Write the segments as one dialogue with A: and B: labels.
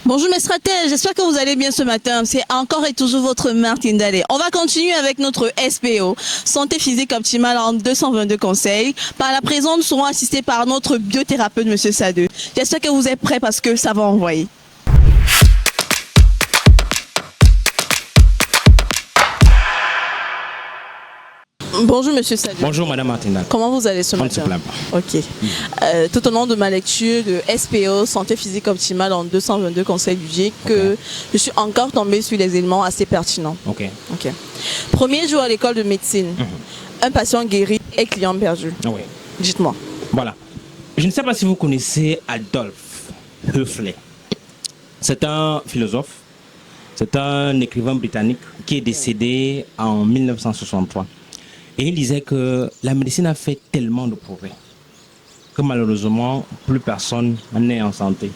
A: Bonjour mes stratèges, j'espère que vous allez bien ce matin. C'est encore et toujours votre Martine Dallet. On va continuer avec notre SPO, Santé physique optimale en 222 conseils. Par la présence, nous serons assistés par notre biothérapeute, Monsieur Sadeu. J'espère que vous êtes prêts parce que ça va envoyer. Bonjour Monsieur Sadou.
B: Bonjour Madame Martina.
A: Comment vous allez ce matin? Ok. Tout au long de ma lecture de SPO, Santé physique optimale en 222 conseils du GIEC, que je suis encore tombée sur des éléments assez pertinents.
B: Ok.
A: Premier jour à l'école de médecine, un patient guéri et client perdu.
B: Oui.
A: Dites-moi.
B: Voilà. Je ne sais pas si vous connaissez Adolf Huxley. C'est un philosophe, c'est un écrivain britannique qui est décédé en 1963. Et il disait que la médecine a fait tellement de progrès que malheureusement, plus personne n'est en santé.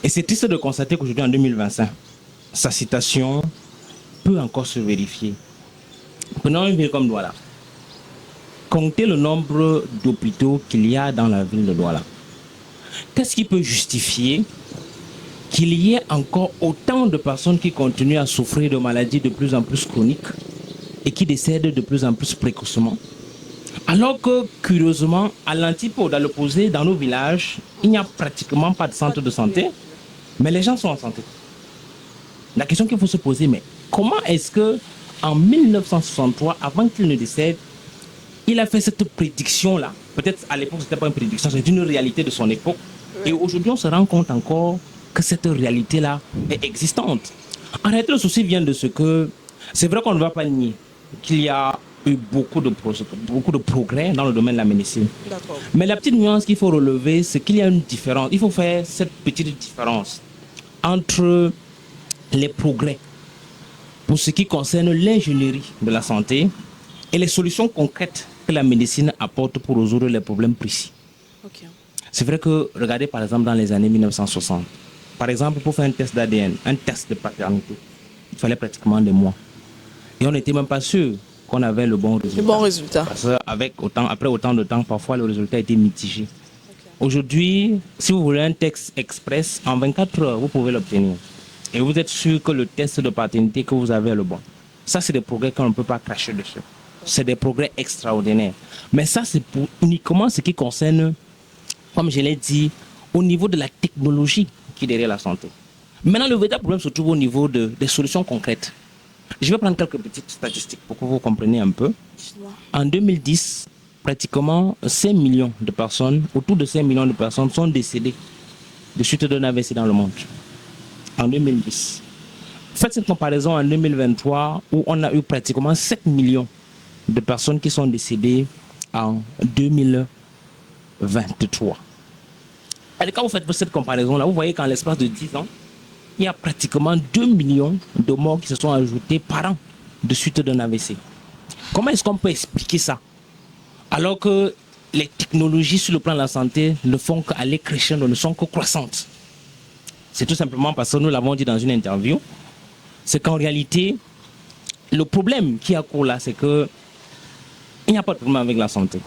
B: Et c'est triste de constater qu'aujourd'hui, en 2025, sa citation peut encore se vérifier. Prenons une ville comme Douala. Comptez le nombre d'hôpitaux qu'il y a dans la ville de Douala. Qu'est-ce qui peut justifier qu'il y ait encore autant de personnes qui continuent à souffrir de maladies de plus en plus chroniques et qui décèdent de plus en plus précocement? Alors que, curieusement, à l'antipode, à l'opposé, dans nos villages, il n'y a pratiquement pas de centre de santé, mais les gens sont en santé. La question qu'il faut se poser, mais comment est-ce que, en 1963, avant qu'il ne décède, il a fait cette prédiction-là? Peut-être à l'époque, ce n'était pas une prédiction, c'est une réalité de son époque. Et aujourd'hui, on se rend compte encore que cette réalité-là est existante. En réalité, le souci vient de ce que, c'est vrai qu'on ne va pas nier qu'il y a eu beaucoup de progrès dans le domaine de la médecine. Mais la petite nuance qu'il faut relever, c'est qu'il y a une différence. Il faut faire cette petite différence entre les progrès pour ce qui concerne l'ingénierie de la santé et les solutions concrètes que la médecine apporte pour résoudre les problèmes précis. C'est vrai que, regardez par exemple dans les années 1960, par exemple pour faire un test d'ADN, un test de paternité, il fallait pratiquement des mois. Et on n'était même pas sûr qu'on avait le bon résultat.
A: Le bon résultat.
B: Parce qu'après autant de temps, parfois le résultat était mitigé. Aujourd'hui, si vous voulez un test express, en 24 heures, vous pouvez l'obtenir. Et vous êtes sûr que le test de paternité que vous avez est le bon. Ça, c'est des progrès qu'on ne peut pas cracher dessus. C'est des progrès extraordinaires. Mais ça, c'est pour uniquement ce qui concerne, comme je l'ai dit, au niveau de la technologie qui est derrière la santé. Maintenant, le véritable problème se trouve au niveau des solutions concrètes. Je vais prendre quelques petites statistiques pour que vous compreniez un peu. En 2010, pratiquement 5 millions de personnes, autour de 5 millions de personnes sont décédées de suite d'un AVC dans le monde. En 2010. Faites cette comparaison en 2023 où on a eu pratiquement 7 millions de personnes qui sont décédées en 2023. Et quand vous faites cette comparaison-là, vous voyez qu'en l'espace de 10 ans, il y a pratiquement 2 millions de morts qui se sont ajoutés par an de suite d'un AVC. Comment est-ce qu'on peut expliquer ça? Alors que les technologies sur le plan de la santé ne font qu'aller crescendo, ne sont que croissantes. C'est tout simplement parce que nous l'avons dit dans une interview, c'est qu'en réalité, le problème qui a cours là, c'est que il n'y a pas de problème avec la santé.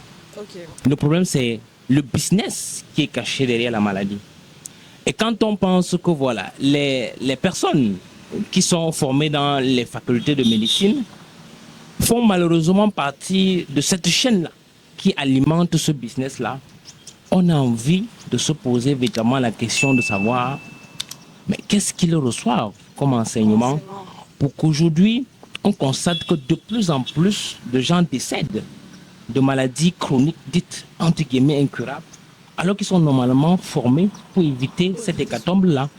B: Le problème, c'est le business qui est caché derrière la maladie. Et quand on pense que voilà, les personnes qui sont formées dans les facultés de médecine font malheureusement partie de cette chaîne-là qui alimente ce business-là, on a envie de se poser véritablement la question de savoir mais qu'est-ce qu'ils reçoivent comme enseignement pour qu'aujourd'hui on constate que de plus en plus de gens décèdent de maladies chroniques dites entre guillemets incurables, alors qu'ils sont normalement formés pour éviter cette hécatombe-là.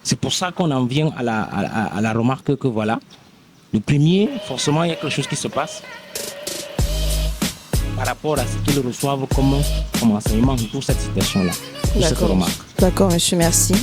B: C'est pour ça qu'on en vient à la remarque que voilà, le premier, forcément, il y a quelque chose qui se passe par rapport à ce qu'ils reçoivent comme enseignement pour cette situation-là.
A: D'accord, monsieur, merci.